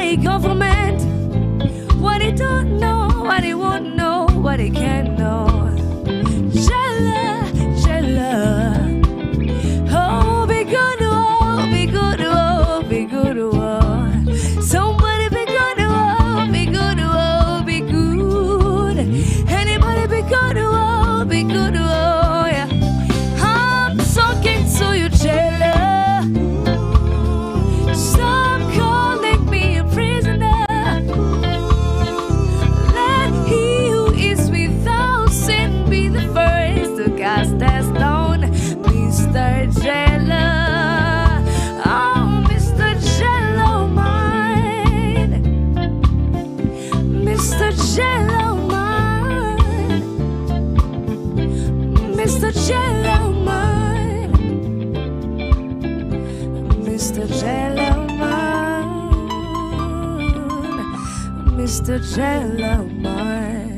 he government. What he don't know, what he won't know, what he can't know. Jella, Jella. Oh, be good, oh, be good, oh, be good, oh. Somebody be good, oh, be good, oh, be good. Anybody be good, oh, be good, oh, yeah. I'm talking to you, Jella. Stop calling me a prisoner. Let he who is without sin be the first to cast that stone. Mr. Jella, oh, Mr. Jello mine, Mr. Jello mine, Mr. Jello mine, Mr. Jello mine, Mr. Jello mine.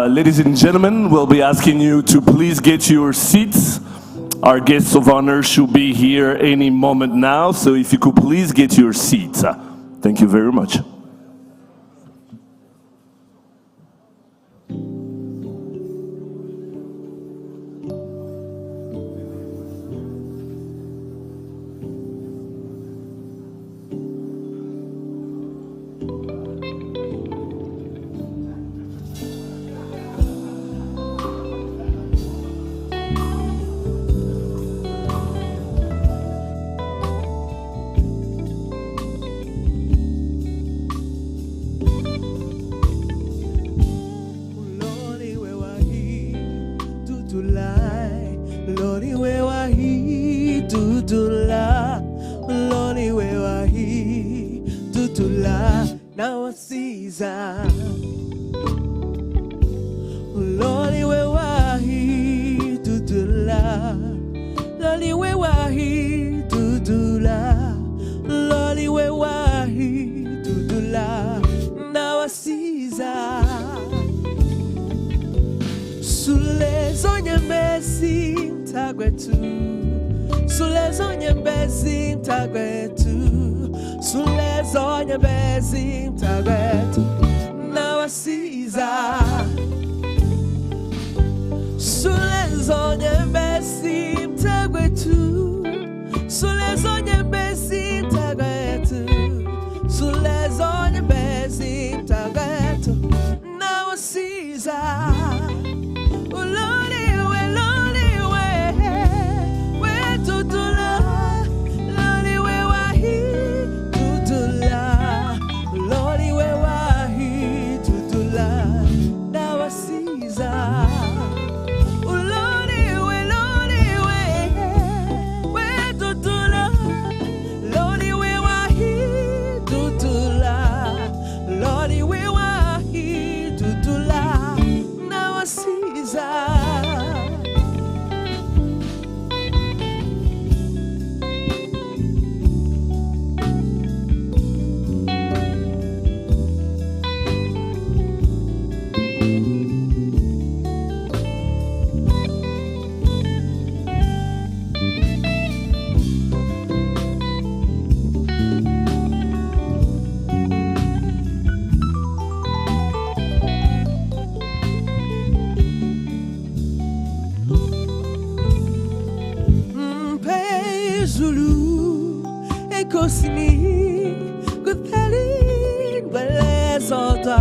Ladies and gentlemen, we'll be asking you to please get your seats. Our guests of honor should be here any moment now, so if you could please get your seats. Thank you very much. Lord, we were here to Sulezonya mbesi mtagwetu, Sulezonya mbesi mtagwetu, Sulezonya mbesi mtagwetu, nawasiza. Sulezonya mbesi mtagwetu, Sulezonya mbesi mtagwetu, Sulezonya mbesi mtagwetu, nawasiza. Zulu ekosini kutali belezota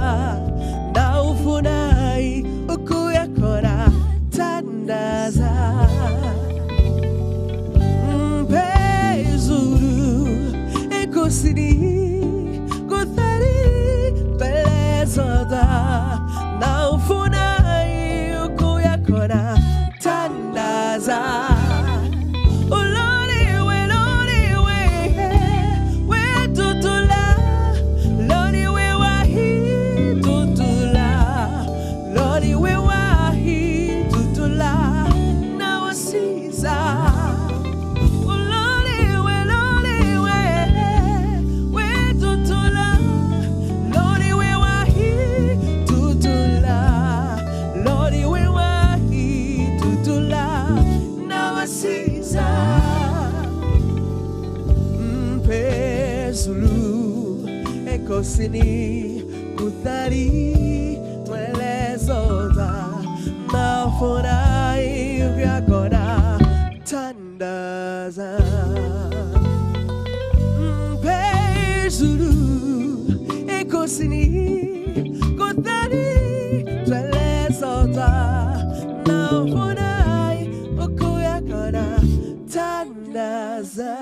na ufunai ukuyakora tandaza Zulu ekosini kutali belezota na ufunai ukuyakora tandaza Zulu ekosini kutari mwelezoza mafurai vyakona tandaza Zulu ekosini kutari mwelezoza mafurai vyakona tandaza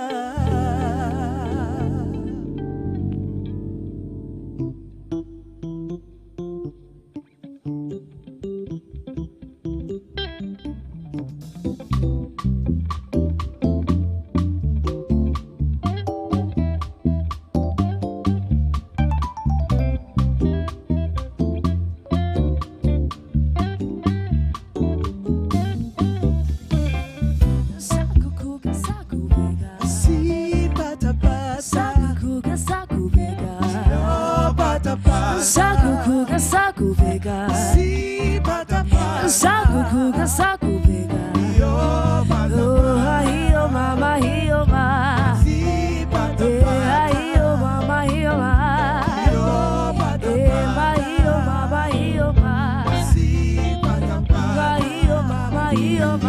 Saku vega, saku vega. Oh, hiyo mama, hiyo ma. Hiyo mama, hiyo ma. Hiyo mama, hiyo ma. Hiyo mama, hiyo ma.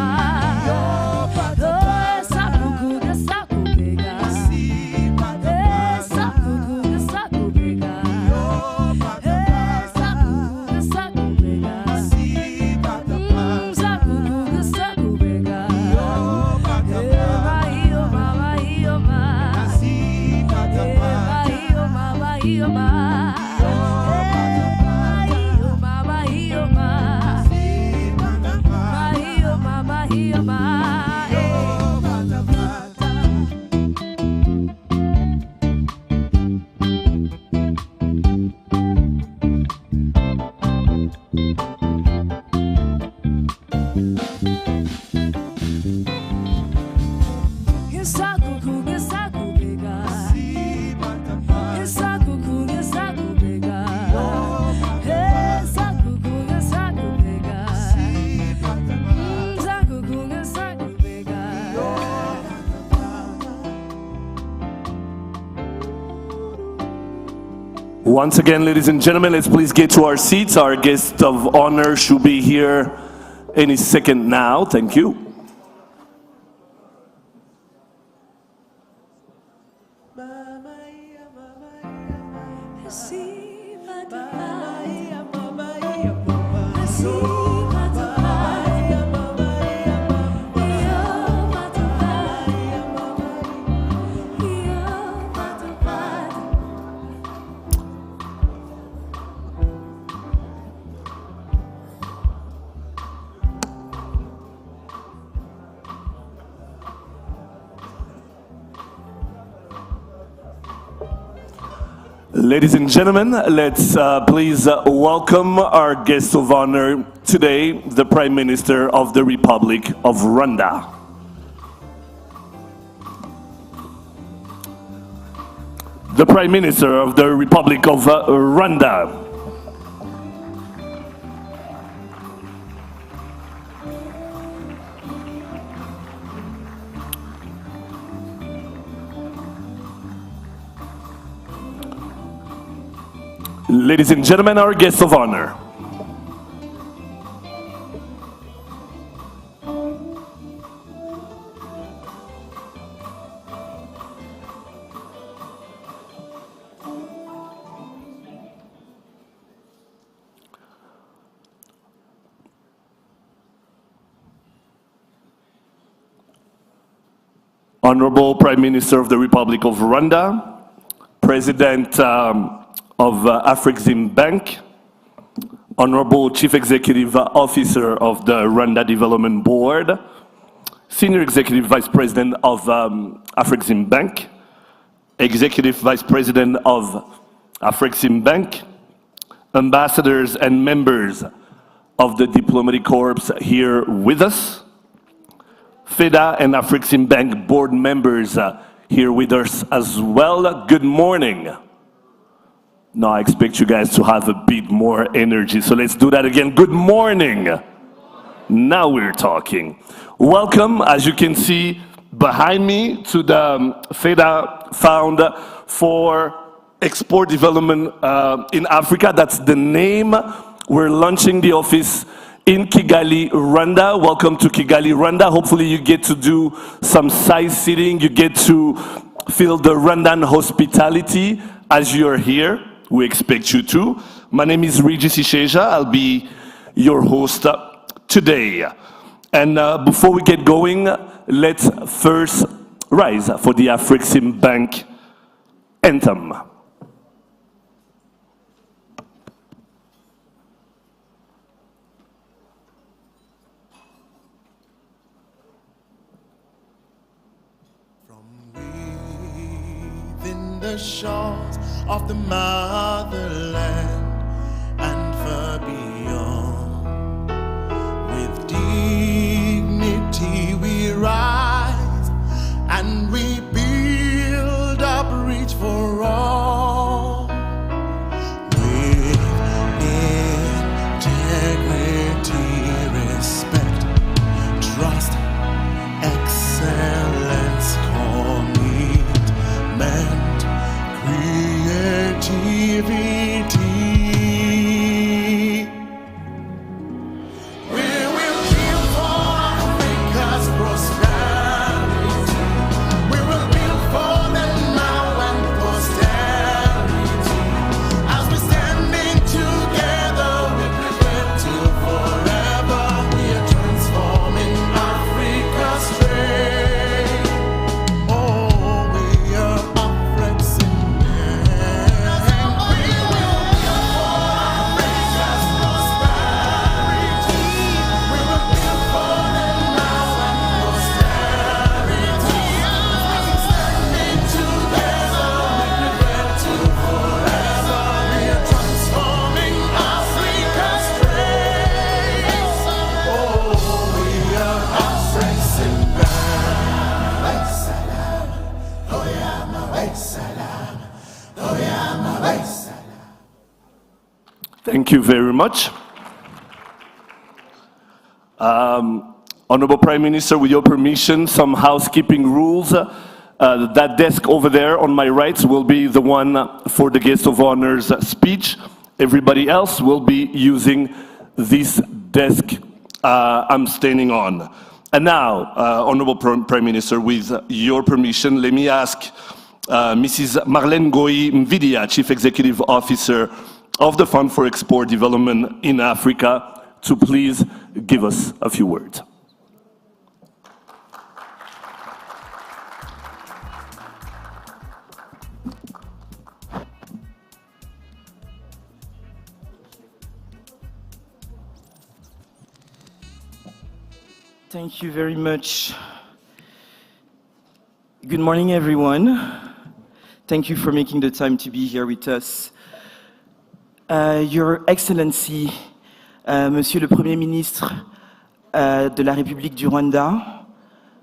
Once again, ladies and gentlemen, let's please get to our seats. Our guest of honor should be here any second now. Thank you. Ladies and gentlemen, let's please welcome our guest of honor today, the Prime Minister of the Republic of Rwanda. The Prime Minister of the Republic of Rwanda. Ladies and gentlemen, our guest of honor. Honorable Prime Minister of the Republic of Rwanda, President of Afrexim Bank, Honorable Chief Executive Officer of the Rwanda Development Board, Senior Executive Vice President of Afrexim Bank, Executive Vice President of Afrexim Bank, ambassadors and members of the diplomatic corps here with us, FEDA and Afrexim Bank board members here with us as well. Good morning. Now I expect you guys to have a bit more energy, so let's do that again. Good morning. Now we're talking. Welcome, as you can see behind me, to the FEDA Fund for Export Development in Africa. That's the name. We're launching the office in Kigali, Rwanda. Welcome to Kigali, Rwanda. Hopefully you get to do some sightseeing. You get to feel the Rwandan hospitality as you're here. We expect you to. My name is Regis Isheja. I'll be your host today. And before we get going, let's first rise for the Afrexim Bank anthem. From within the shores of the motherland and far beyond, with dignity we rise and we build a bridge for all, with integrity, respect, trust, excellence, commitment, creativity. We will build for Africa's prosperity. We will build for the now and posterity. As we standing together, we prepare to forever. We are transforming Africa straight. Oh, we are Afrexim. Thank you very much. Honorable Prime Minister, with your permission, some housekeeping rules. That desk over there on my right will be the one for the guest of honor's speech. Everybody else will be using this desk I'm standing on. And now, Honorable Prime Minister, with your permission, let me ask Mrs. Marlène Ngoyi-Mvidia, Chief Executive Officer of the Fund for Export Development in Africa, to please give us a few words. Thank you very much. Good morning, everyone. Thank you for making the time to be here with us. Your Excellency, Monsieur le Premier Ministre de la République du Rwanda,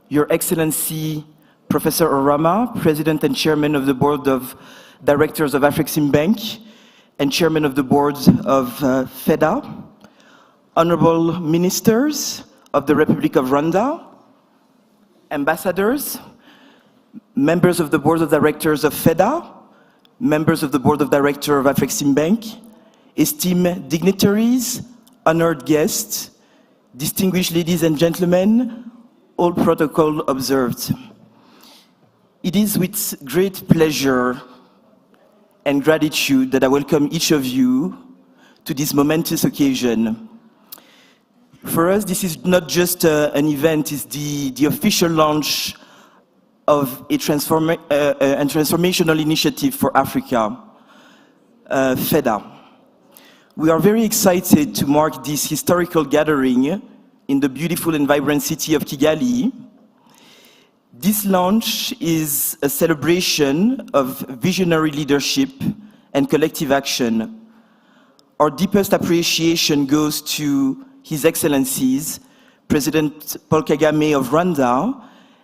Your Excellency, Professor Orama, President and Chairman of the Board of Directors of Afreximbank and Chairman of the Board of FEDA, Honorable Ministers of the Republic of Rwanda, ambassadors, members of the Board of Directors of FEDA, members of the Board of Directors of Afreximbank, esteemed dignitaries, honored guests, distinguished ladies and gentlemen, all protocol observed. It is with great pleasure and gratitude that I welcome each of you to this momentous occasion. For us, this is not just an event, it's the official launch of a transformational initiative for Africa, FEDA. We are very excited to mark this historical gathering in the beautiful and vibrant city of Kigali. This launch is a celebration of visionary leadership and collective action. Our deepest appreciation goes to His Excellencies, President Paul Kagame of Rwanda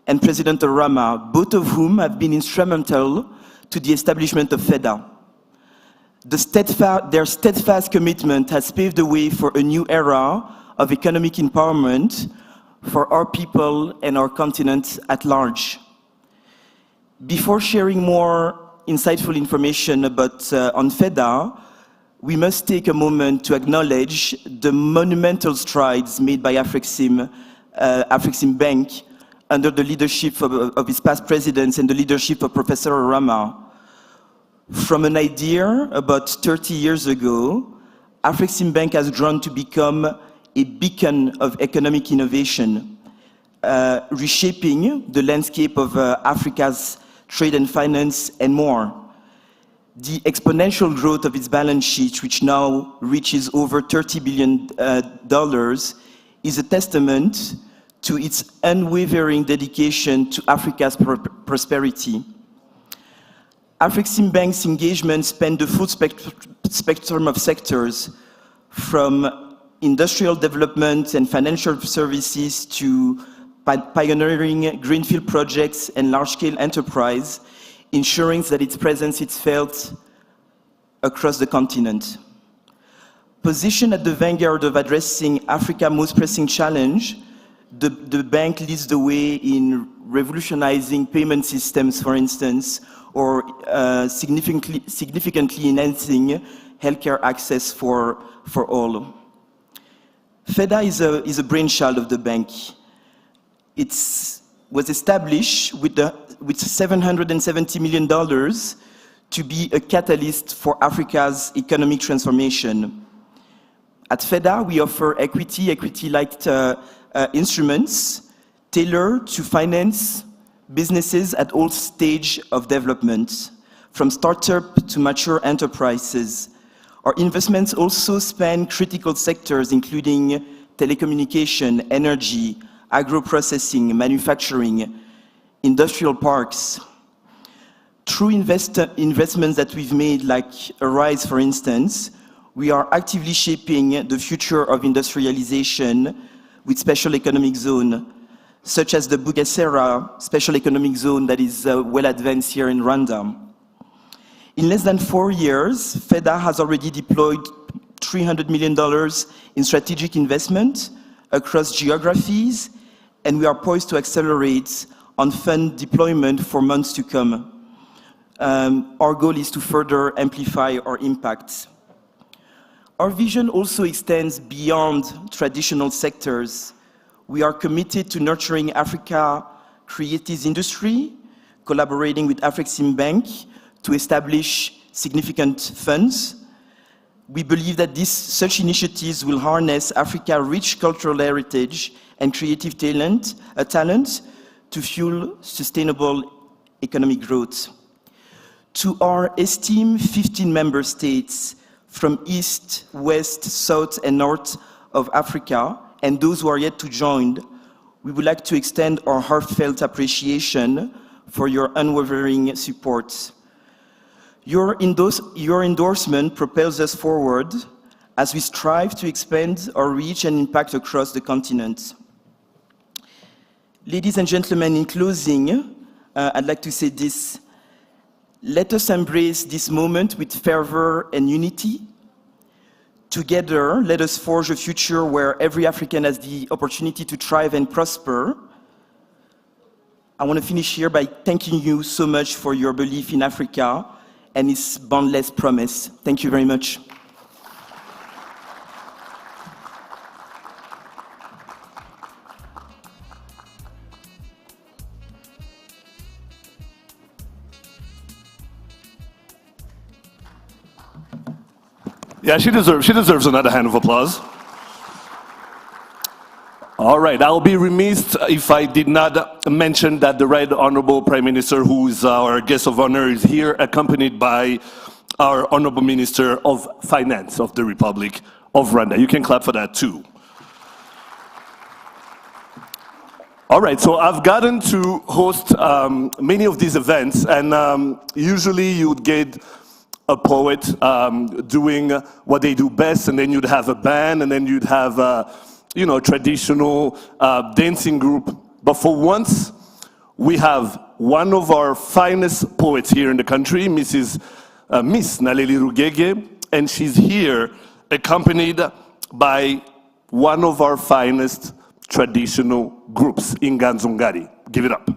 and President Orama, both of whom have been instrumental to the establishment of FEDA. Their steadfast commitment has paved the way for a new era of economic empowerment for our people and our continent at large. Before sharing more insightful information about on FEDA, we must take a moment to acknowledge the monumental strides made by Afreximbank under the leadership of its past presidents and the leadership of Professor Orama. From an idea about 30 years ago, Afreximbank has grown to become a beacon of economic innovation, reshaping the landscape of Africa's trade and finance and more. The exponential growth of its balance sheet, which now reaches over $30 billion, is a testament to its unwavering dedication to Africa's prosperity. Afreximbank's engagement span the full spectrum of sectors, from industrial development and financial services to pioneering greenfield projects and large-scale enterprise, ensuring that its presence is felt across the continent. Positioned at the vanguard of addressing Africa's most pressing challenge, the bank leads the way in revolutionizing payment systems, for instance, or significantly enhancing healthcare access for all. FEDA is a brainchild of the bank. It was established with $770 million to be a catalyst for Africa's economic transformation. At FEDA, we offer equity-like instruments tailored to finance businesses at all stages of development, from startup to mature enterprises. Our investments also span critical sectors, including telecommunication, energy, agro-processing, manufacturing, industrial parks. Through investments that we've made, like Arise, for instance, we are actively shaping the future of industrialization with special economic zone, such as the Bugesera Special Economic Zone that is well advanced here in Rwanda. In less than 4 years, FEDA has already deployed $300 million in strategic investment across geographies, and we are poised to accelerate on fund deployment for months to come. Our goal is to further amplify our impact. Our vision also extends beyond traditional sectors. We are committed to nurturing Africa creative industry, collaborating with Afreximbank to establish significant funds. We believe that such initiatives will harness Africa's rich cultural heritage and creative talent to fuel sustainable economic growth. To our esteemed 15 member states from East, West, South, and North of Africa, and those who are yet to join, we would like to extend our heartfelt appreciation for your unwavering support. Your endorsement propels us forward as we strive to expand our reach and impact across the continent. Ladies and gentlemen, in closing, I'd like to say this. Let us embrace this moment with fervor and unity. Together, let us forge a future where every African has the opportunity to thrive and prosper. I want to finish here by thanking you so much for your belief in Africa and its boundless promise. Thank you very much. Yeah, she deserves another hand of applause. All right, I'll be remiss if I did not mention that the Right Honorable Prime Minister, who is our guest of honor, is here accompanied by our Honorable Minister of Finance of the Republic of Rwanda. You can clap for that too. All right, so I've gotten to host many of these events, and usually you would get a poet doing what they do best, and then you'd have a band, and then you'd have a traditional dancing group. But for once, we have one of our finest poets here in the country, Miss Naleli Rugege, and she's here accompanied by one of our finest traditional groups, Inganzongari. Give it up.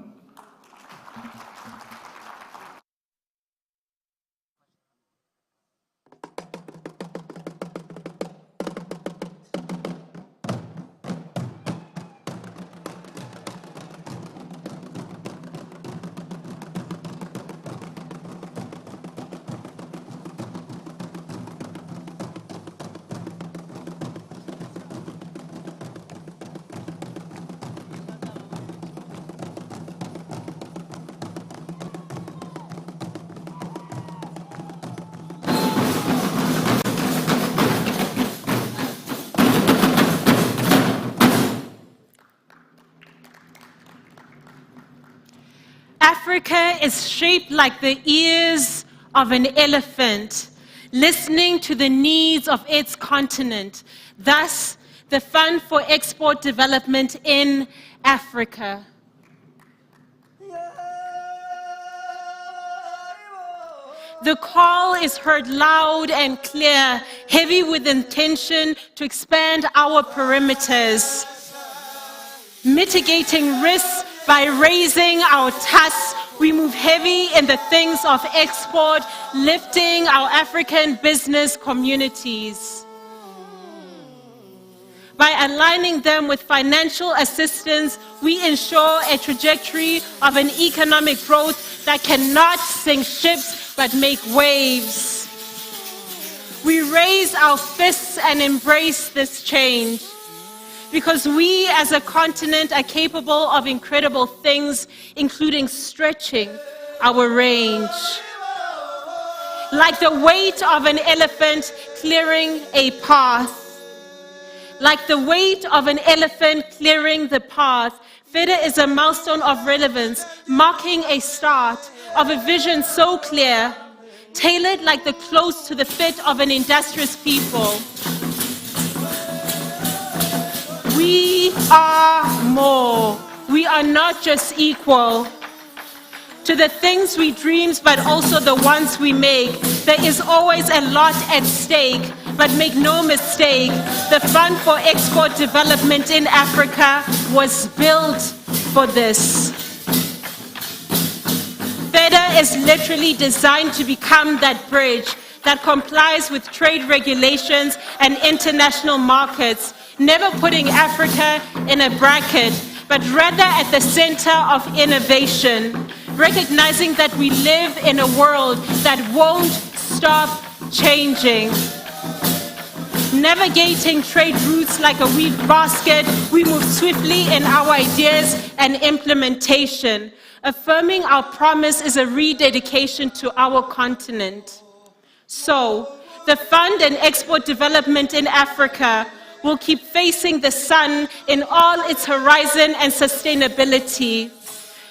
Africa is shaped like the ears of an elephant, listening to the needs of its continent. Thus, the Fund for Export Development in Africa. The call is heard loud and clear, heavy with intention to expand our perimeters, mitigating risks by raising our tasks. We move heavy in the things of export, lifting our African business communities. By aligning them with financial assistance, we ensure a trajectory of an economic growth that cannot sink ships but make waves. We raise our fists and embrace this change, because we as a continent are capable of incredible things, including stretching our range. Like the weight of an elephant clearing a path. Like the weight of an elephant clearing the path, FEDA is a milestone of relevance, marking a start of a vision so clear, tailored like the clothes to the fit of an industrious people. We are more. We are not just equal to the things we dream, but also the ones we make. There is always a lot at stake, but make no mistake, the Fund for Export Development in Africa was built for this. is literally designed to become that bridge that complies with trade regulations and international markets, never putting Africa in a bracket, but rather at the center of innovation, recognizing that we live in a world that won't stop changing. Navigating trade routes like a weed basket, we move swiftly in our ideas and implementation. Affirming our promise is a rededication to our continent. So, the Fund and Export Development in Africa will keep facing the sun in all its horizon and sustainability.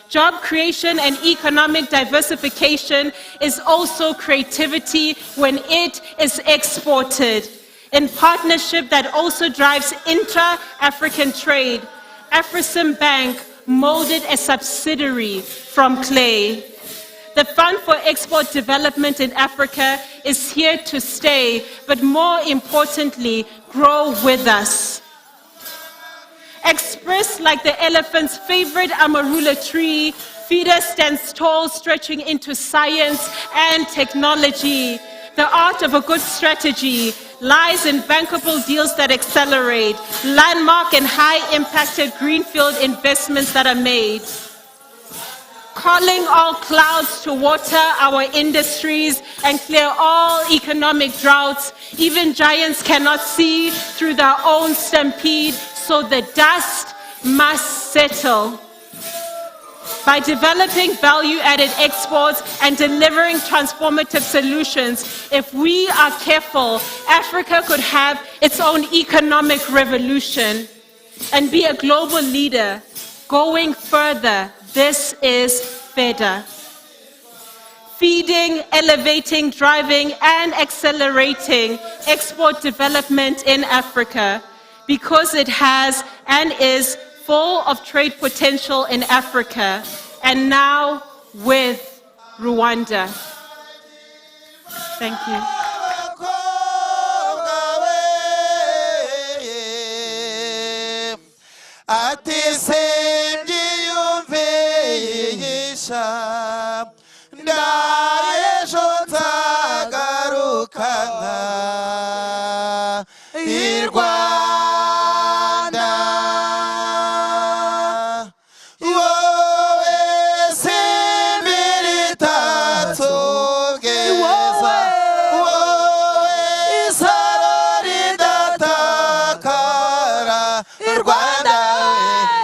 Job creation and economic diversification is also creativity when it is exported. In partnership that also drives intra-African trade, Afrexim Bank molded a subsidiary from clay. The Fund for Export Development in Africa is here to stay, but more importantly, grow with us. Expressed like the elephant's favorite amarula tree, FEDA stands tall, stretching into science and technology. The art of a good strategy lies in bankable deals that accelerate, landmark and high-impacted greenfield investments that are made. Calling all clouds to water our industries and clear all economic droughts. Even giants cannot see through their own stampede, so the dust must settle. By developing value-added exports and delivering transformative solutions, if we are careful, Africa could have its own economic revolution and be a global leader. Going further, this is FEDA. Feeding, elevating, driving, and accelerating export development in Africa because it has and is full of trade potential in Africa, and now with Rwanda. Thank you. Rwanda,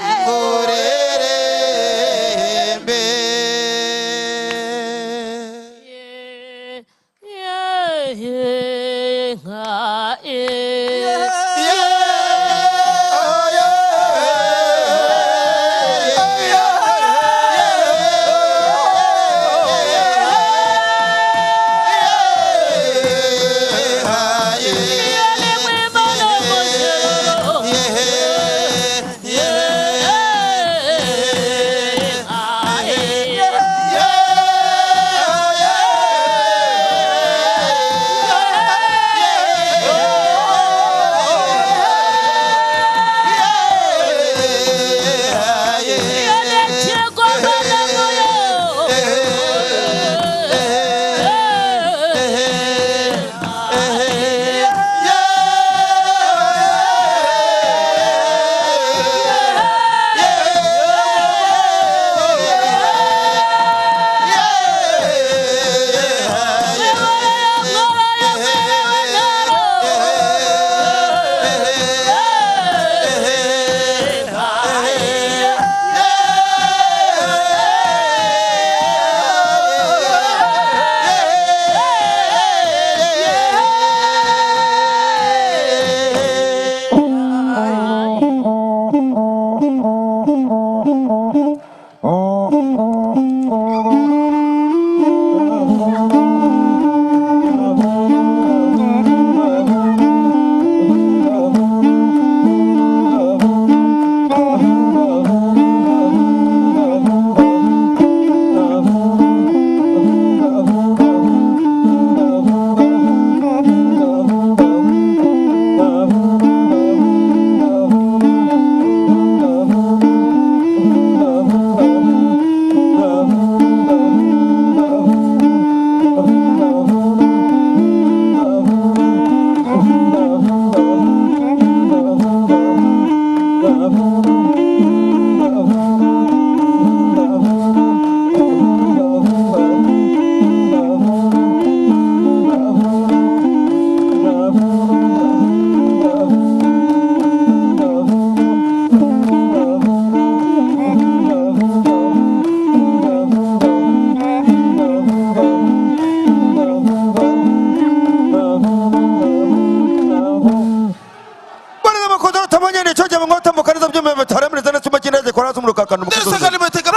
tumurukakana ndetse umukuzo kandi bateka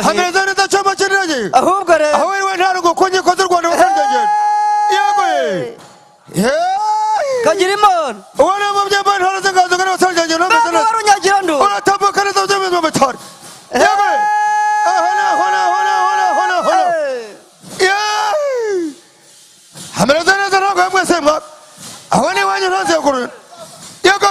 hameze neza cyama kiniranye ahubwo rero aho wiriwe ntarugo ku nkiko z'u Rwanda basangengera yego kagira imana ubona mu byambo ntara z'inganzo kandi basangengera n'ameze neza warunyagira ndu uratambuka neza byemeza mu cyaro yego hona hameze neza ntabwo mwese mwa aho ni wanyu ntaze yakuru yego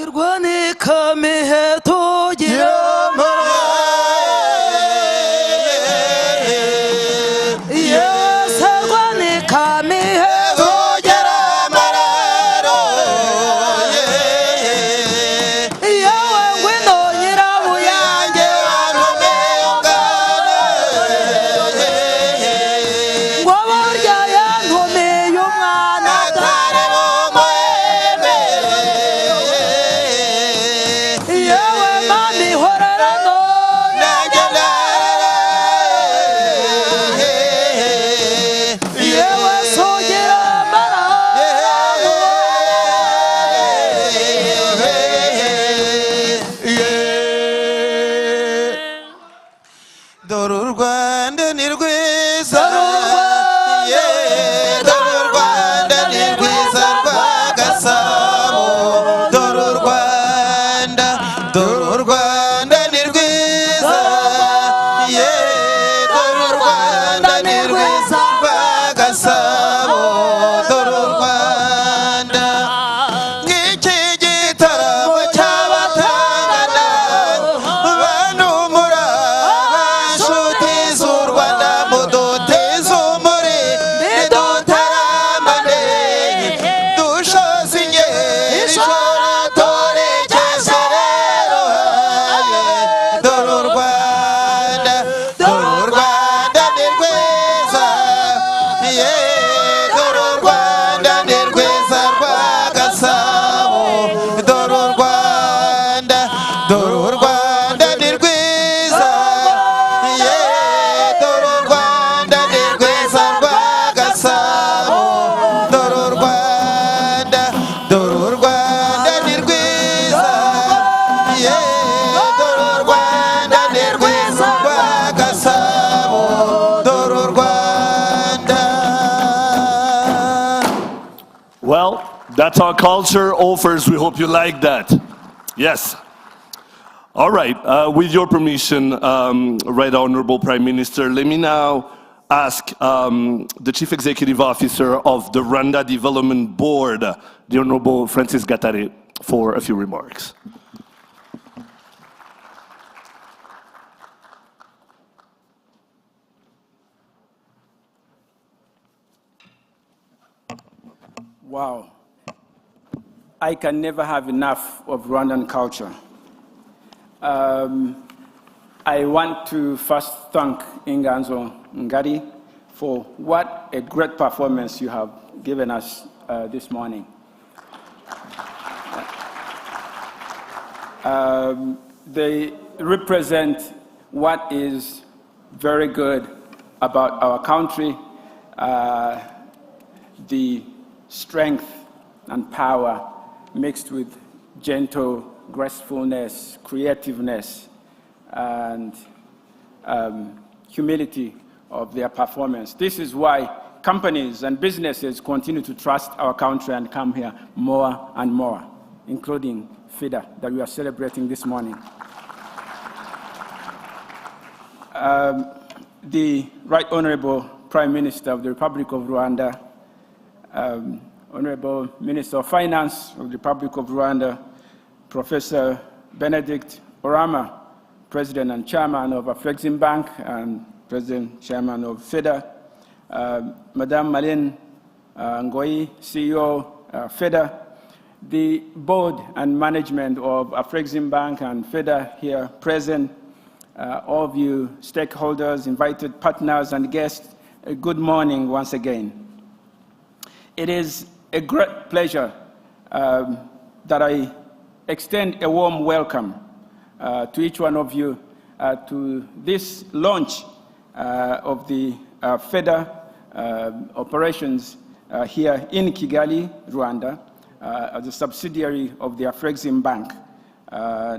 irwanika miheto gira yes irwanika miheto gira yawe ngwino nyirabuyange ngo burya yantumiye umwana yewe mami horera none yewe sogera mara dore u Rwanda ni rwiza dore u Rwanda ni rwiza rwa Gasabo dore u Rwanda ni rwiza dore u Rwanda ni rwiza rwa Gasabo dore u Rwanda nk'iki gitaramo cy'abatangana banumura inshuti z'u Rwanda muduteze umuri nidutaramane dushoze ingeri tore cyasherero dore u Rwanda ni rwiza dore u Rwanda ni rwiza rwa Gasabo dore u Rwanda ni rwiza dore u Rwanda ni rwiza rwa Gasabo dore u Rwanda ni rwiza dore u Rwanda ni rwiza rwa Gasabo dore u Rwanda. Well, that's our culture offers. We hope you like that. Yes. All right. With your permission, Right Honorable Prime Minister, let me now ask the Chief Executive Officer of the Rwanda Development Board, the Honorable Francis Gatare, for a few remarks. Wow. I can never have enough of Rwandan culture. I want to first thank Inganzo Ngari for what a great performance you have given us this morning. They represent what is very good about our country, the strength and power mixed with gentle gracefulness, creativeness, and humility of their performance. This is why companies and businesses continue to trust our country and come here more and more, including FEDA that we are celebrating this morning. The Right Honorable Prime Minister of the Republic of Rwanda, Honorable Minister of Finance of the Republic of Rwanda, Professor Benedict Orama, President and Chairman of Afrexim Bank and President Chairman of FEDA, Madame Malin Ngoyi, CEO FEDA, the board and management of Afrexim Bank and FEDA here present, all of you stakeholders, invited partners and guests, good morning once again. It is a great pleasure that I extend a warm welcome to each one of you to this launch of the FEDA operations here in Kigali, Rwanda, as a subsidiary of the Afrexim Bank,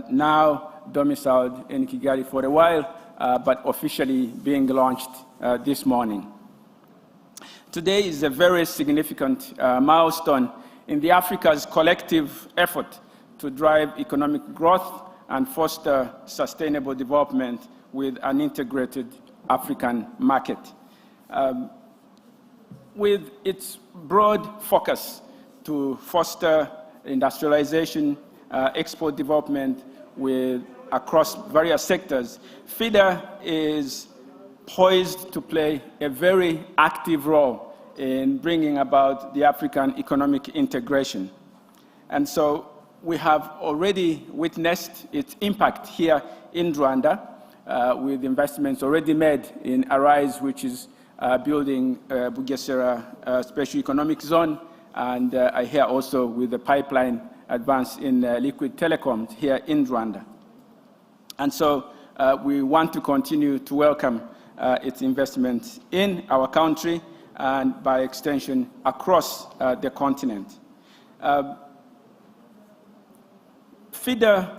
now domiciled in Kigali for a while, but officially being launched this morning. Today is a very significant milestone in the Africa's collective effort to drive economic growth and foster sustainable development with an integrated African market. With its broad focus to foster industrialization, export development across various sectors, FEDA is poised to play a very active role in bringing about the African economic integration. And so we have already witnessed its impact here in Rwanda, with investments already made in ARISE, which is building Bugesera Special Economic Zone, and I hear also with the pipeline advance in liquid telecoms here in Rwanda. And so we want to continue to welcome its investments in our country and by extension across the continent. FEDA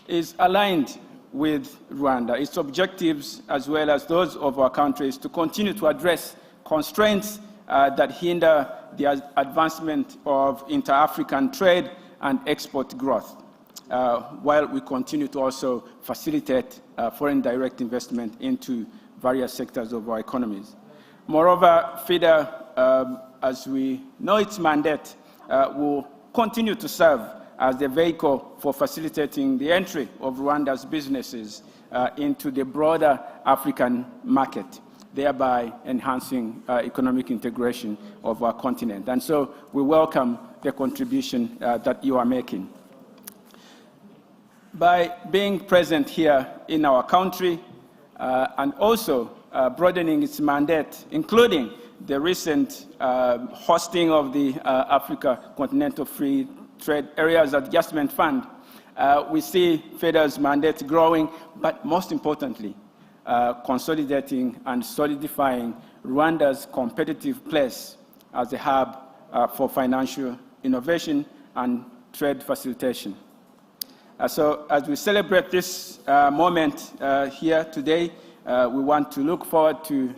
is aligned with Rwanda, its objectives as well as those of our countries to continue to address constraints that hinder the advancement of inter-African trade and export growth, while we continue to also facilitate foreign direct investment into various sectors of our economies. Moreover, FEDA, as we know its mandate, will continue to serve as the vehicle for facilitating the entry of Rwanda's businesses into the broader African market, thereby enhancing economic integration of our continent. And so we welcome the contribution that you are making. By being present here in our country and also broadening its mandate, including the recent hosting of the Africa Continental Free Trade Areas Adjustment Fund, we see FEDA's mandate growing, but most importantly, consolidating and solidifying Rwanda's competitive place as a hub for financial innovation and trade facilitation. So as we celebrate this moment here today, we want to look forward to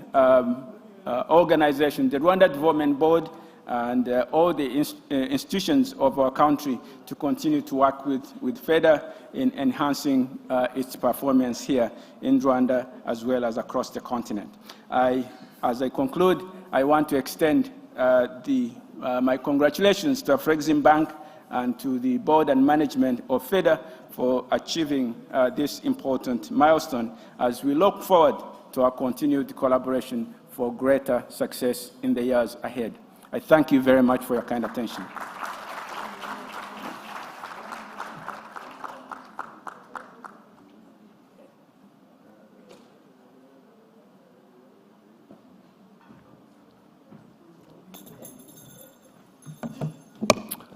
organization, the Rwanda Development Board, and all the institutions of our country to continue to work with FEDA in enhancing its performance here in Rwanda as well as across the continent. As I conclude, I want to extend my congratulations to Afrexim Bank and to the board and management of FEDA for achieving this important milestone as we look forward to our continued collaboration for greater success in the years ahead. I thank you very much for your kind attention.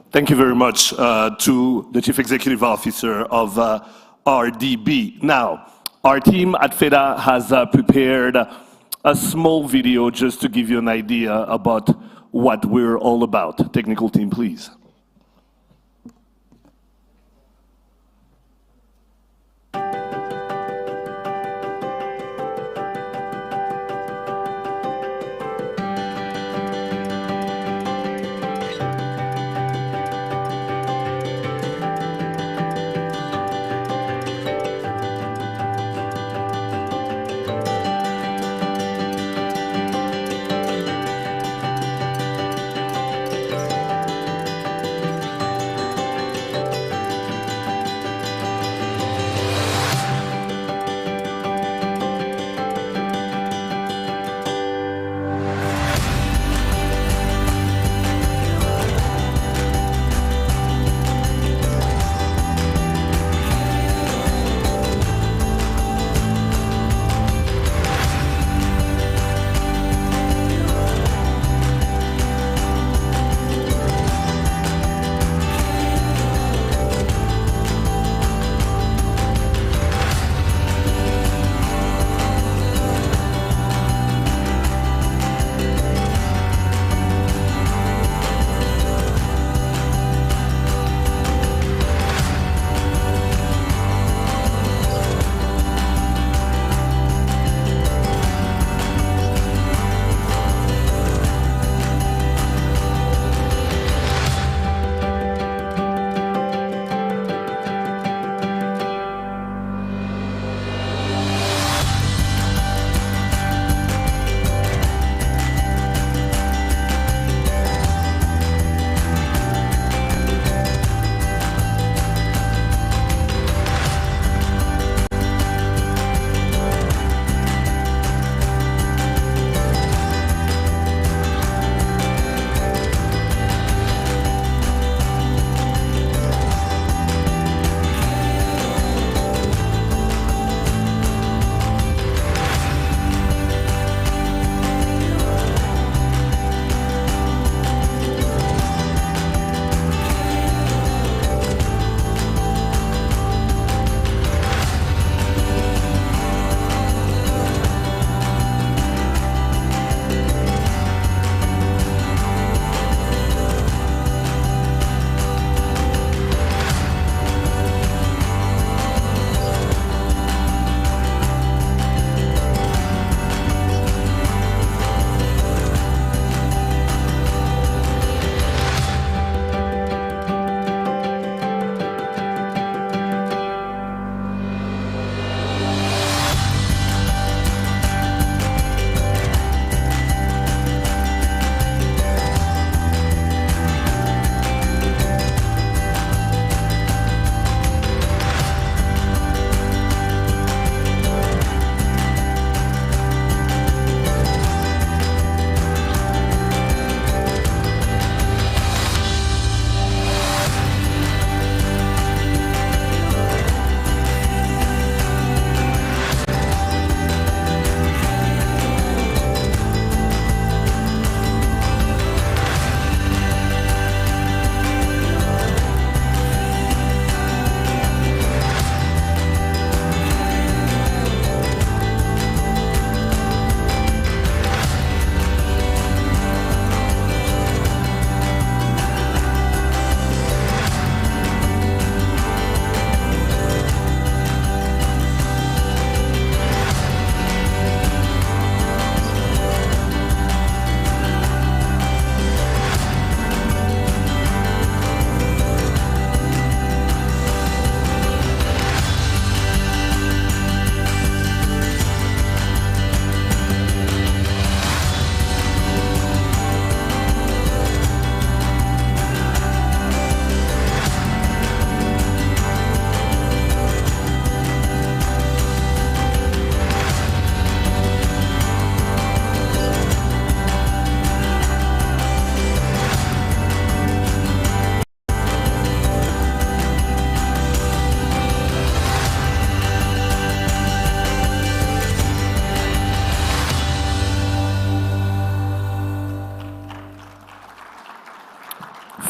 Thank you very much to the Chief Executive Officer of RDB. Now, our team at FEDA has prepared a small video just to give you an idea about what we're all about. Technical team, please.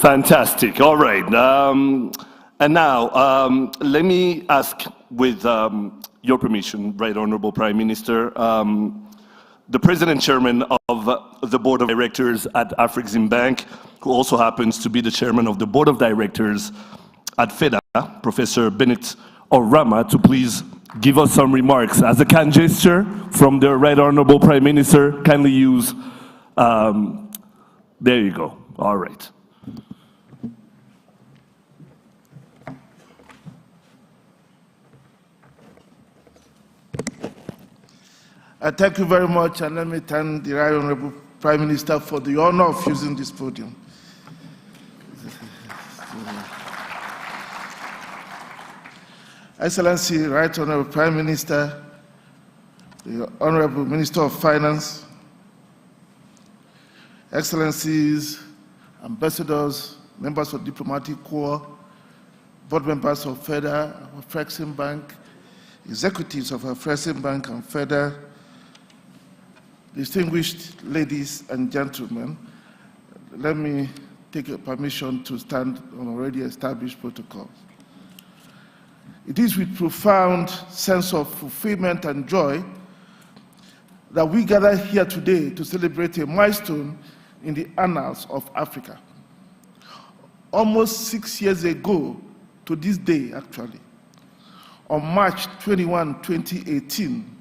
Fantastic. All right. And now, let me ask, with your permission, Right Honorable Prime Minister, the President and Chairman of the Board of Directors at Afreximbank, who also happens to be the Chairman of the Board of Directors at FEDA, Professor Benedict Orama, to please give us some remarks. As a kind gesture from the Right Honorable Prime Minister, kindly use, there you go. All right. Thank you very much, and let me thank the Right Honorable Prime Minister for the honor of using this podium. Excellency, Right Honorable Prime Minister, the Honorable Minister of Finance, Excellencies, Ambassadors, members of Diplomatic Corps, board members of FEDA, Afreximbank, executives of Afreximbank and FEDA, distinguished ladies and gentlemen, let me take a permission to stand on already established protocols. It is with profound sense of fulfillment and joy that we gather here today to celebrate a milestone in the annals of Africa. Almost 6 years ago to this day, actually, on March 21, 2018,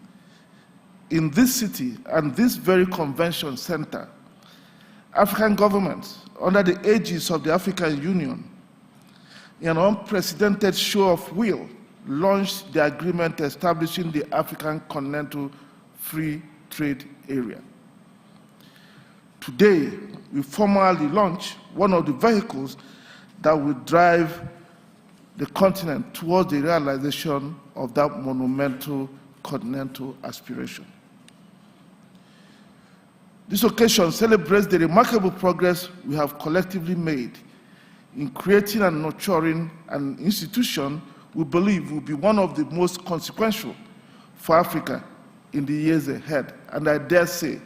in this city and this very convention center, African governments, under the aegis of the African Union, in an unprecedented show of will, launched the agreement establishing the African Continental Free Trade Area. Today, we formally launch one of the vehicles that will drive the continent towards the realization of that monumental continental aspiration. This occasion celebrates the remarkable progress we have collectively made in creating and nurturing an institution we believe will be one of the most consequential for Africa in the years ahead, and I dare say,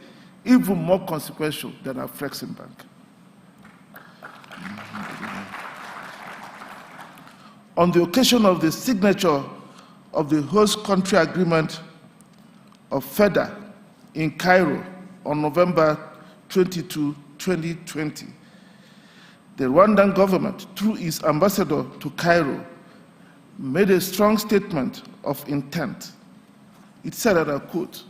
even more consequential than Afreximbank. On the occasion of the signature of the host country agreement of FEDA in Cairo on November 22, 2020, the Rwandan government, through its ambassador to Cairo, made a strong statement of intent. It said, and I quote,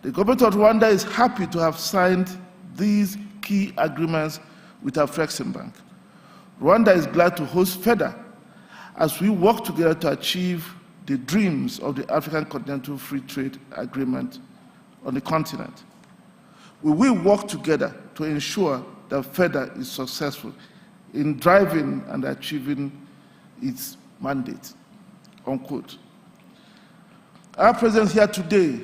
"The government of Rwanda is happy to have signed these key agreements with Afreximbank. Rwanda is glad to host FEDA as we work together to achieve the dreams of the African Continental Free Trade Agreement on the continent. We will work together to ensure that FEDA is successful in driving and achieving its mandate," unquote. Our presence here today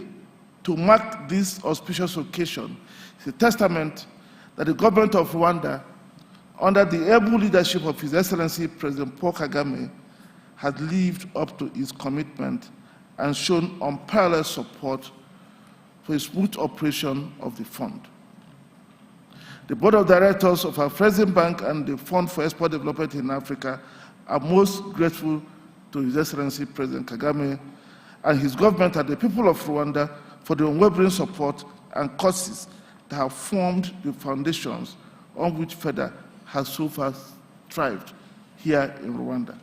to mark this auspicious occasion is a testament that the government of Rwanda, under the able leadership of His Excellency President Paul Kagame, has lived up to its commitment and shown unparalleled support for a smooth operation of the fund. The Board of Directors of Afreximbank and the Fund for Export Development in Africa are most grateful to His Excellency President Kagame and his government and the people of Rwanda for the unwavering support and causes that have formed the foundations on which FEDA has so far thrived here in Rwanda.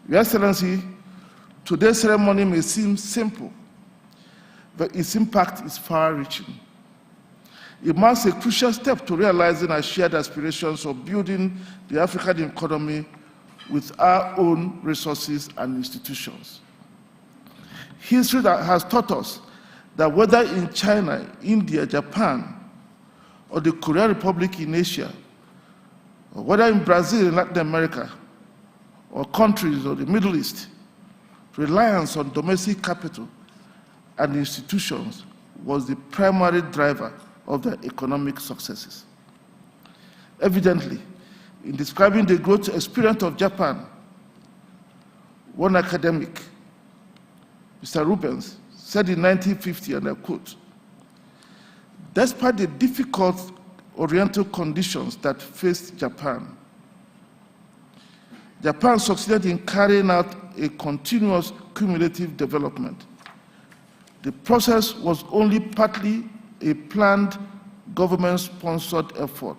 Your Excellency, today's ceremony may seem simple, but its impact is far-reaching. It marks a crucial step to realizing our shared aspirations of building the African economy with our own resources and institutions. History that has taught us that whether in China, India, Japan, or the Korean Republic in Asia, or whether in Brazil in Latin America, or countries of the Middle East, reliance on domestic capital and institutions was the primary driver of their economic successes. Evidently, in describing the growth experience of Japan, one academic, Mr. Rubens, said in 1950, and I quote, "Despite the difficult Oriental conditions that faced Japan. Japan succeeded in carrying out a continuous cumulative development. The process was only partly a planned government-sponsored effort.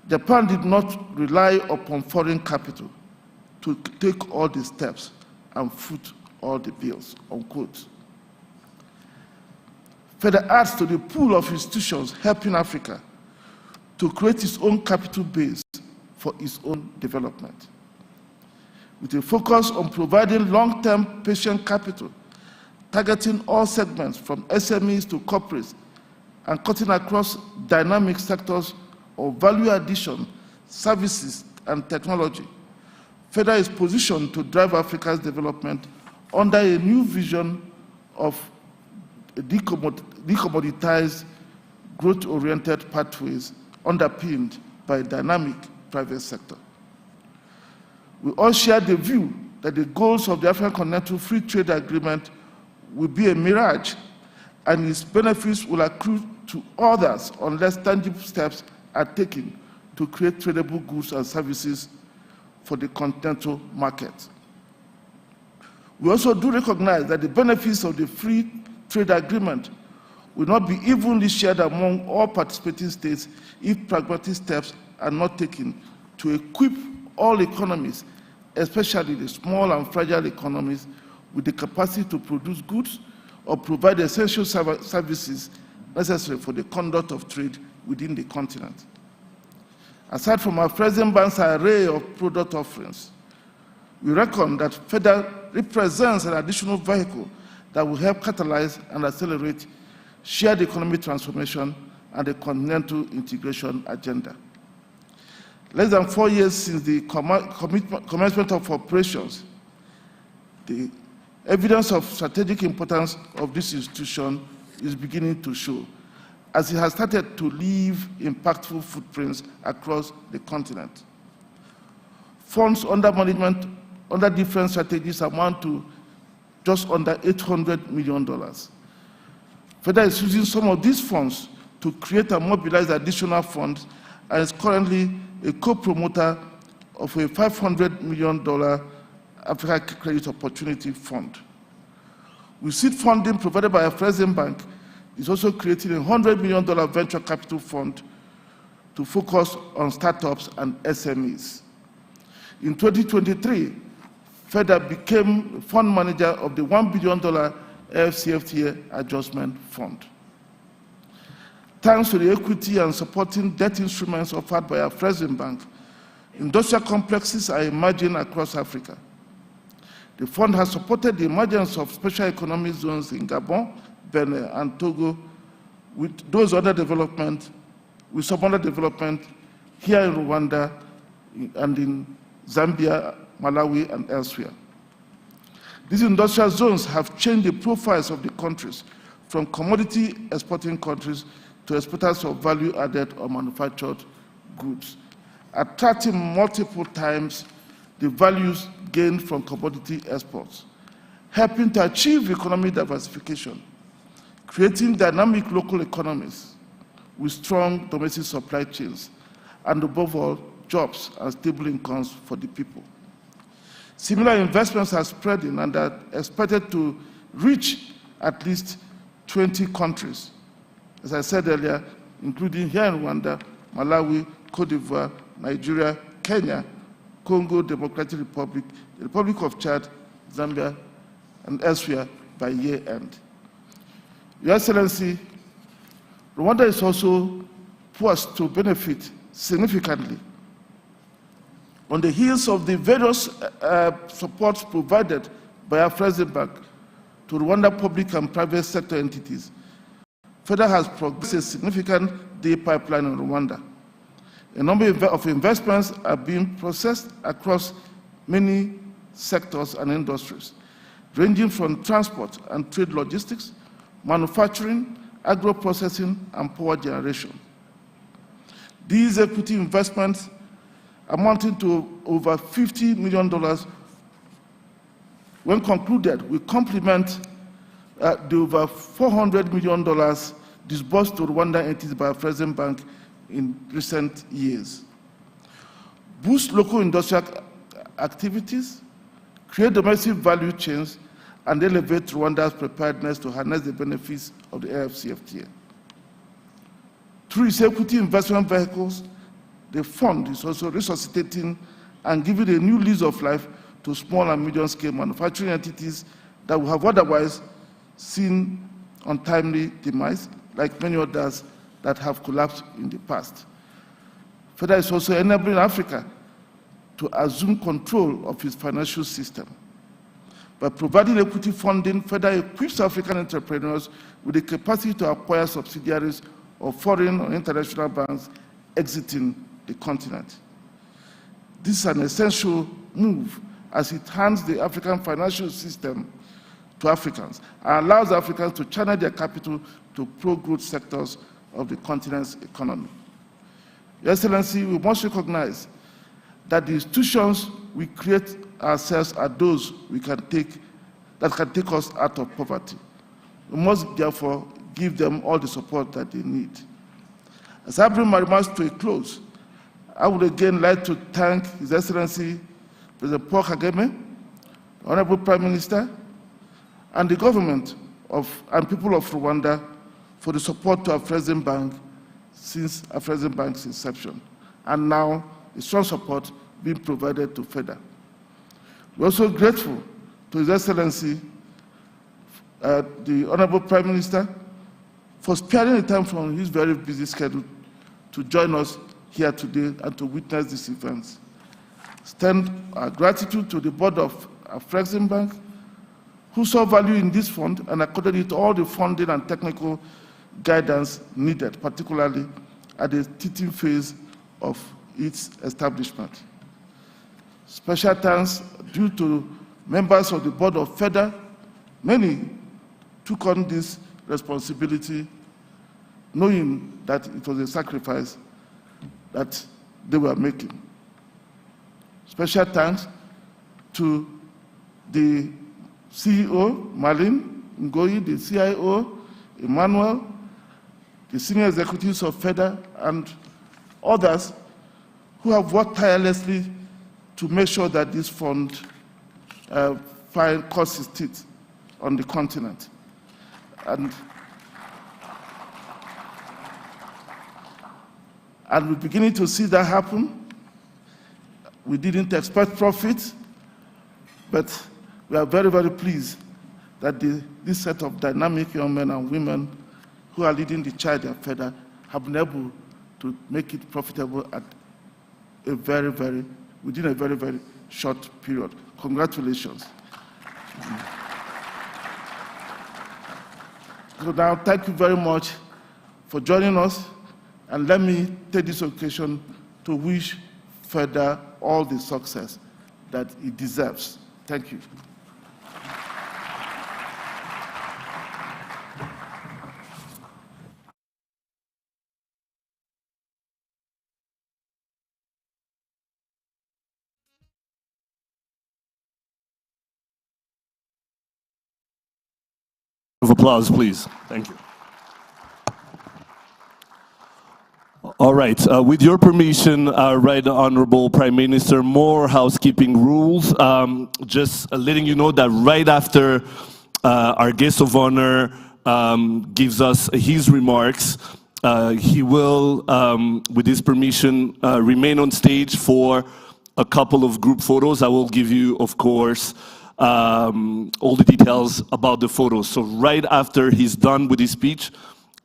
Japan did not rely upon foreign capital to take all the steps and foot all the bills, unquote. FEDA adds to the pool of institutions helping Africa to create its own capital base for its own development. With a focus on providing long-term patient capital, targeting all segments from SMEs to corporates, and cutting across dynamic sectors of value addition, services, and technology, FEDA is positioned to drive Africa's development under a new vision of decommoditized, growth-oriented pathways underpinned by a dynamic private sector. We all share the view that the goals of the African Continental Free Trade Agreement will be a mirage, and its benefits will accrue to others unless tangible steps are taken to create tradable goods and services for the continental market. We also do recognize that the benefits of the free trade agreement will not be evenly shared among all participating states if pragmatic steps are not taken to equip all economies, especially the small and fragile economies, with the capacity to produce goods or provide essential services necessary for the conduct of trade within the continent. Aside from our present bank's array of product offerings, we reckon that FEDA represents an additional vehicle that will help catalyze and accelerate shared economic transformation and the continental integration agenda. Less than 4 years since the commencement of operations, the evidence of strategic importance of this institution is beginning to show, as it has started to leave impactful footprints across the continent. Funds under management under different strategies amount to just under $800 million. FEDA is using some of these funds to create and mobilize additional funds, and is currently a co-promoter of a $500 million Africa Credit Opportunity Fund. With seed funding provided by Afreximbank, is also creating a $100 million venture capital fund to focus on startups and SMEs. In 2023, FEDA became fund manager of the $1 billion FCFTA Adjustment Fund. Thanks to the equity and supporting debt instruments offered by Afreximbank, industrial complexes are emerging across Africa. The fund has supported the emergence of special economic zones in Gabon, Benin, and Togo, with some other development here in Rwanda and in Zambia, Malawi, and elsewhere. These industrial zones have changed the profiles of the countries from commodity exporting countries to exporters of value-added or manufactured goods, attracting multiple times the values gained from commodity exports, helping to achieve economic diversification, creating dynamic local economies with strong domestic supply chains, and above all, jobs and stable incomes for the people. Similar investments are spreading and are expected to reach at least 20 countries, as I said earlier, including here in Rwanda, Malawi, Cote d'Ivoire, Nigeria, Kenya, Congo Democratic Republic, the Republic of Chad, Zambia, and elsewhere by year end. Your Excellency, Rwanda is also poised to benefit significantly on the heels of the various supports provided by Afreximbank to Rwanda public and private sector entities. FEDA has progressed a significant day pipeline in Rwanda. A number of investments are being processed across many sectors and industries, ranging from transport and trade logistics, manufacturing, agro-processing, and power generation. These equity investments, amounting to over $50 million, when concluded, will complement the over $400 million disbursed to Rwandan entities by Afrexim Bank in recent years. Boost local industrial activities, create domestic value chains, and elevate Rwanda's preparedness to harness the benefits of the AFCFTA. Through its equity investment vehicles, the fund is also resuscitating and giving a new lease of life to small and medium-scale manufacturing entities that would have otherwise seen untimely demise, like many others that have collapsed in the past. FEDA is also enabling Africa to assume control of its financial system. By providing equity funding, FEDA equips African entrepreneurs with the capacity to acquire subsidiaries of foreign or international banks exiting the continent. This is an essential move as it hands the African financial system to Africans and allows Africans to channel their capital to pro-growth sectors of the continent's economy. Your Excellency, we must recognize that the institutions we create ourselves are those that can take us out of poverty. We must therefore give them all the support that they need. As I bring my remarks to a close, I would again like to thank His Excellency President Paul Kagame, Honorable Prime Minister, and the government and people of Rwanda for the support to Afrexim Bank since Afrexim Bank's inception, and now the strong support being provided to FEDA. We're also grateful to His Excellency, the Honorable Prime Minister, for sparing the time from his very busy schedule to join us here today and to witness these events. Extend our gratitude to the board of Afrexim Bank, who saw value in this fund and accorded it all the funding and technical guidance needed, particularly at the teething phase of its establishment. Special thanks due to members of the board of FEDA. Many took on this responsibility knowing that it was a sacrifice that they were making. Special thanks to the CEO, Malin Ngoyi, the CIO, Emmanuel, the senior executives of FEDA, and others who have worked tirelessly to make sure that this fund cuts its teeth on the continent. And we're beginning to see that happen. We didn't expect profit, but we are very, very pleased that this set of dynamic young men and women who are leading the charge at FEDA have been able to make it profitable at within a very, very short period. Congratulations. So now, thank you very much for joining us, and let me take this occasion to wish FEDA all the success that it deserves. Thank you. Of applause, please. Thank you. All right, with your permission, Right Honorable Prime Minister, more housekeeping rules. Just letting you know that right after our guest of honor gives us his remarks, he will, with his permission, remain on stage for a couple of group photos. I will give you, of course, all the details about the photos. So right after he's done with his speech,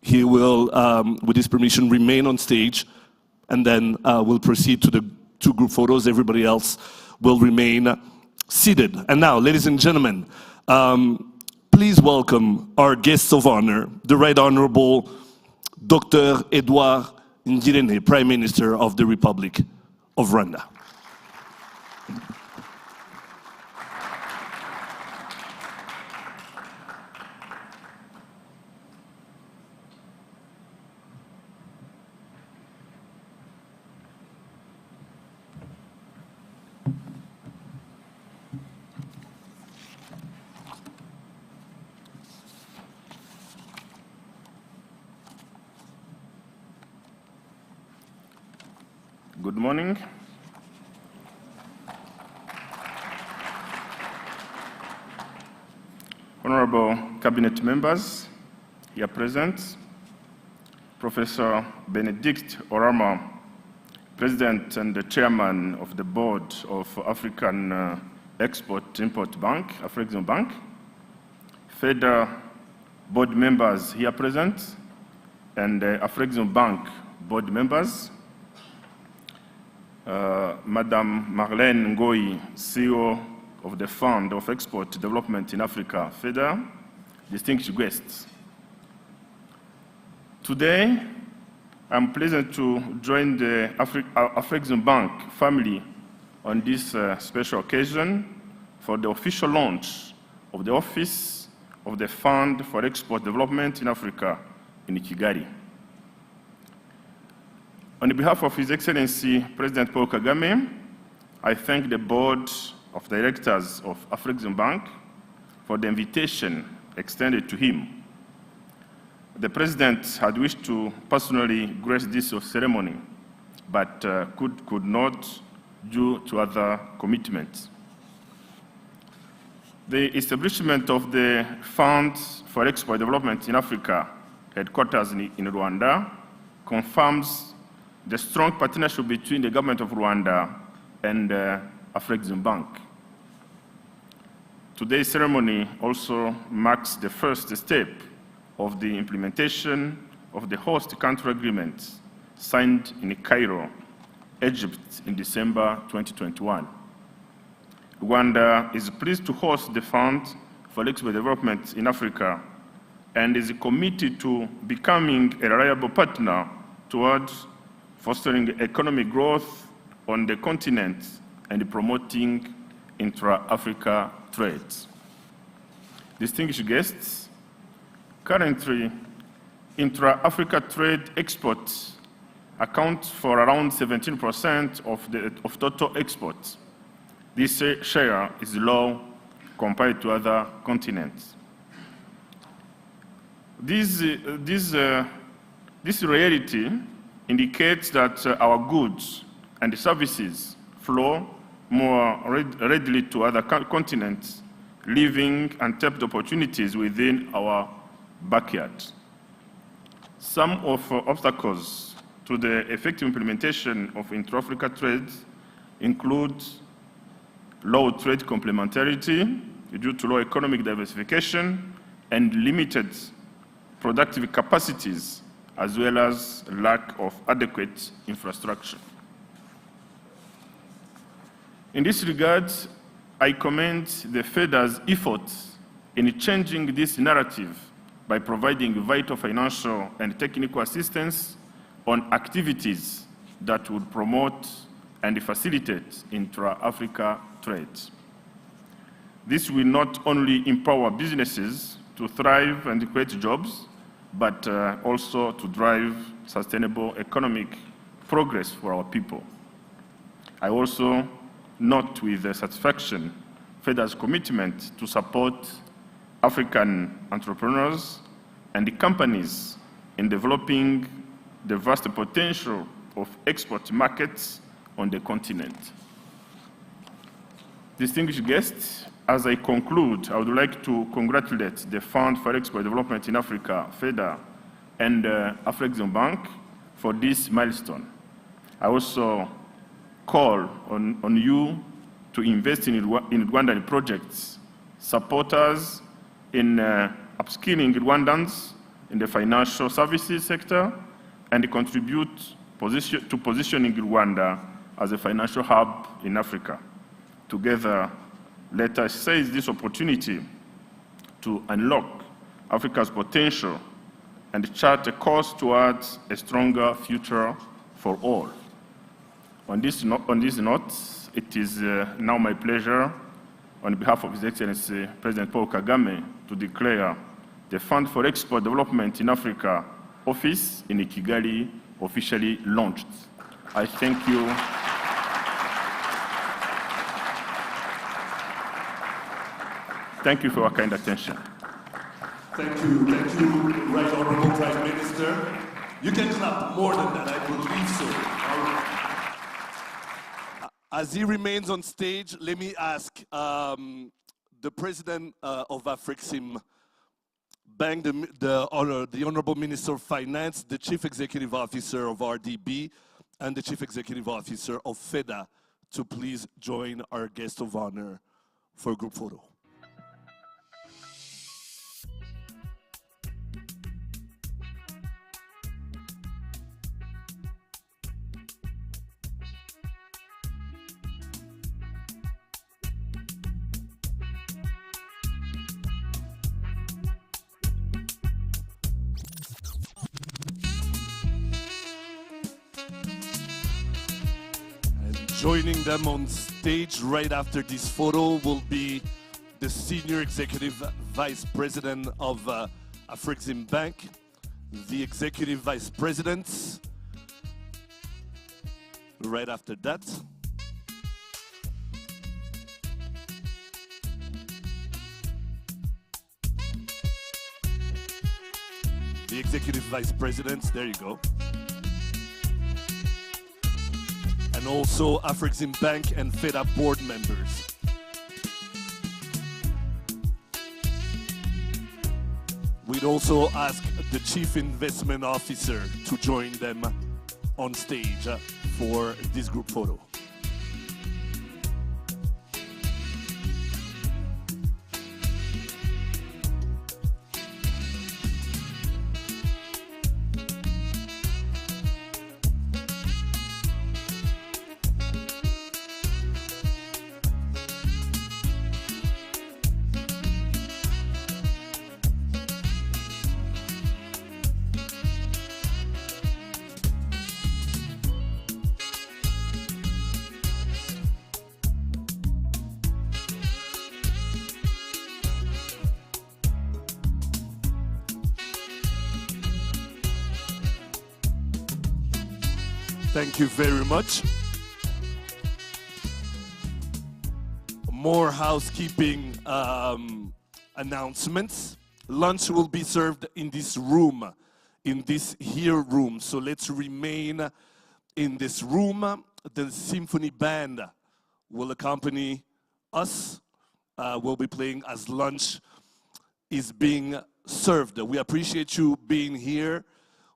he will, with his permission, remain on stage, and then we'll proceed to the two group photos. Everybody else will remain seated. And now, ladies and gentlemen, please welcome our guests of honor, the Right Honorable Dr. Edouard Ngirente, Prime Minister of the Republic of Rwanda. Good morning. Honorable Cabinet members here present, Professor Benedict Orama, President and the Chairman of the Board of African Export-Import Bank, Afrexim Bank, FEDA board members here present, and Afrexim Bank board members, Madam Marlene Ngoyi, CEO of the Fund of Export Development in Africa, FEDA, distinguished guests. Today, I'm pleased to join the Afrexim Bank family on this special occasion for the official launch of the Office of the Fund for Export Development in Africa in Kigali. On behalf of His Excellency President Paul Kagame, I thank the Board of Directors of Afrexim Bank for the invitation extended to him. The President had wished to personally grace this ceremony, but could not due to other commitments. The establishment of the Fund for Export Development in Africa, headquarters in Rwanda, confirms the strong partnership between the government of Rwanda and Afrexim Bank. Today's ceremony also marks the first step of the implementation of the host country agreement signed in Cairo, Egypt in December 2021. Rwanda is pleased to host the Fund for Export Development in Africa and is committed to becoming a reliable partner towards fostering economic growth on the continent and promoting intra-Africa trade. Distinguished guests, currently, intra-Africa trade exports account for around 17% of total exports. This share is low compared to other continents. This reality indicates that our goods and services flow more readily to other continents, leaving untapped opportunities within our backyard. Some of the obstacles to the effective implementation of intra-Africa trade include low trade complementarity due to low economic diversification and limited productive capacities, as well as lack of adequate infrastructure. In this regard, I commend the FEDA's efforts in changing this narrative by providing vital financial and technical assistance on activities that would promote and facilitate intra-Africa trade. This will not only empower businesses to thrive and create jobs, but also to drive sustainable economic progress for our people. I also note with satisfaction FEDA's commitment to support African entrepreneurs and the companies in developing the vast potential of export markets on the continent. Distinguished guests, as I conclude, I would like to congratulate the Fund for Export Development in Africa, FEDA, and Afrexim Bank for this milestone. I also call on you to invest in Rwandan projects, support us in upskilling Rwandans in the financial services sector, and contribute to positioning Rwanda as a financial hub in Africa. Together, let us seize this opportunity to unlock Africa's potential and chart a course towards a stronger future for all. On this note, it is now my pleasure, on behalf of His Excellency President Paul Kagame, to declare the Fund for Export Development in Africa office in Kigali officially launched. I thank you. Thank you for your kind attention. Thank you, Right Honorable Prime Minister. You can clap more than that, I believe so. As he remains on stage, let me ask the president of Afrexim Bank, the Honorable Minister of Finance, the Chief Executive Officer of RDB, and the Chief Executive Officer of FEDA to please join our guest of honor for a group photo. Joining them on stage right after this photo will be the Senior Executive Vice President of Afrexim Bank, the Executive Vice Presidents, right after that. The Executive Vice Presidents, there you go. And also Afrexim Bank and FEDA board members. We'd also ask the Chief Investment Officer to join them on stage for this group photo. Thank you very much. More housekeeping announcements. Lunch will be served in this room, in this here room. So let's remain in this room. The symphony band will accompany us. We'll be playing as lunch is being served. We appreciate you being here.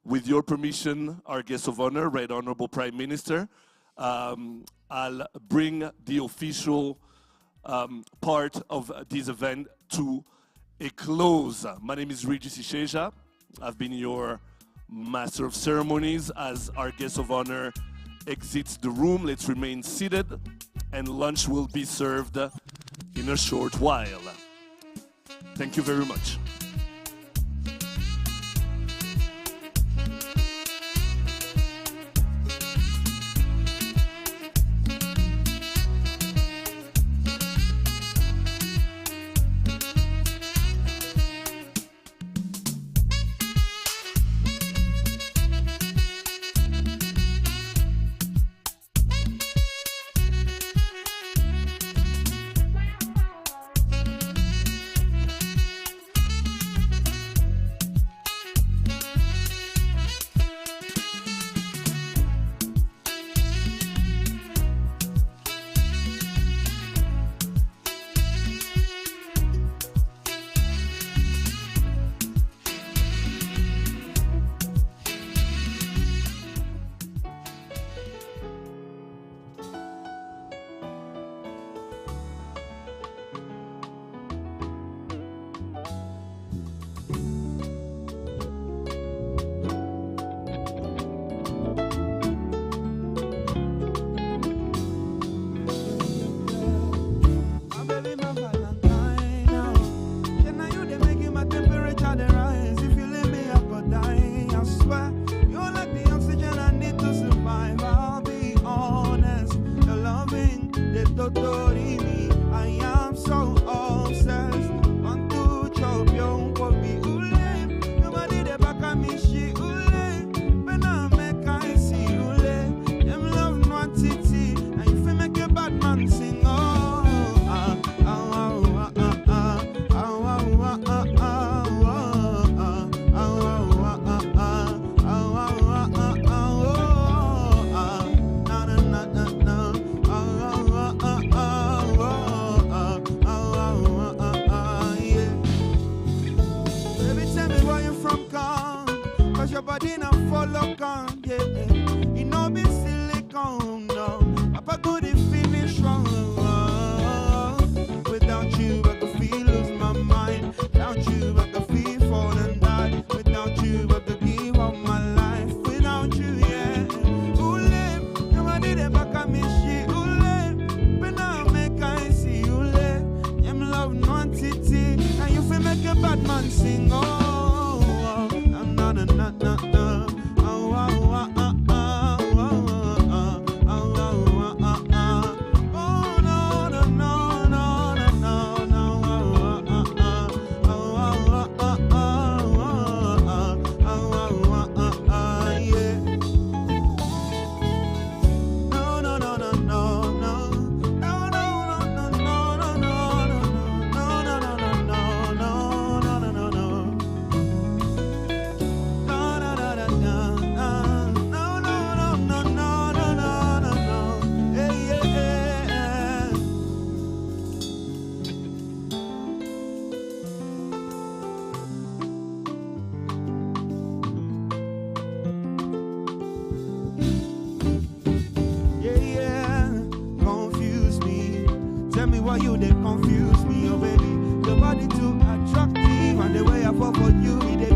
With your permission, our guest of honor, Right Honorable Prime Minister, I'll bring the official part of this event to a close. My name is Regis Isheja. I've been your Master of Ceremonies. As our guest of honor exits the room, let's remain seated, and lunch will be served in a short while. Thank you very much. follow come, yeah. It no be silicone, no. Papa go to finish strong. Without you, I could feel lose my mind. Without you, I could feel fall and die. Without you, I could give up my life. Without you, yeah. Ule, nobody dey back at me, she ule. But now make I see ule. Yem love quantity, and you feel make a bad man sing. Oh, na na na na na. Oh, oh, oh, oh, oh. Why you they confuse me, oh baby? Your body too attractive, and the way I fall for you, it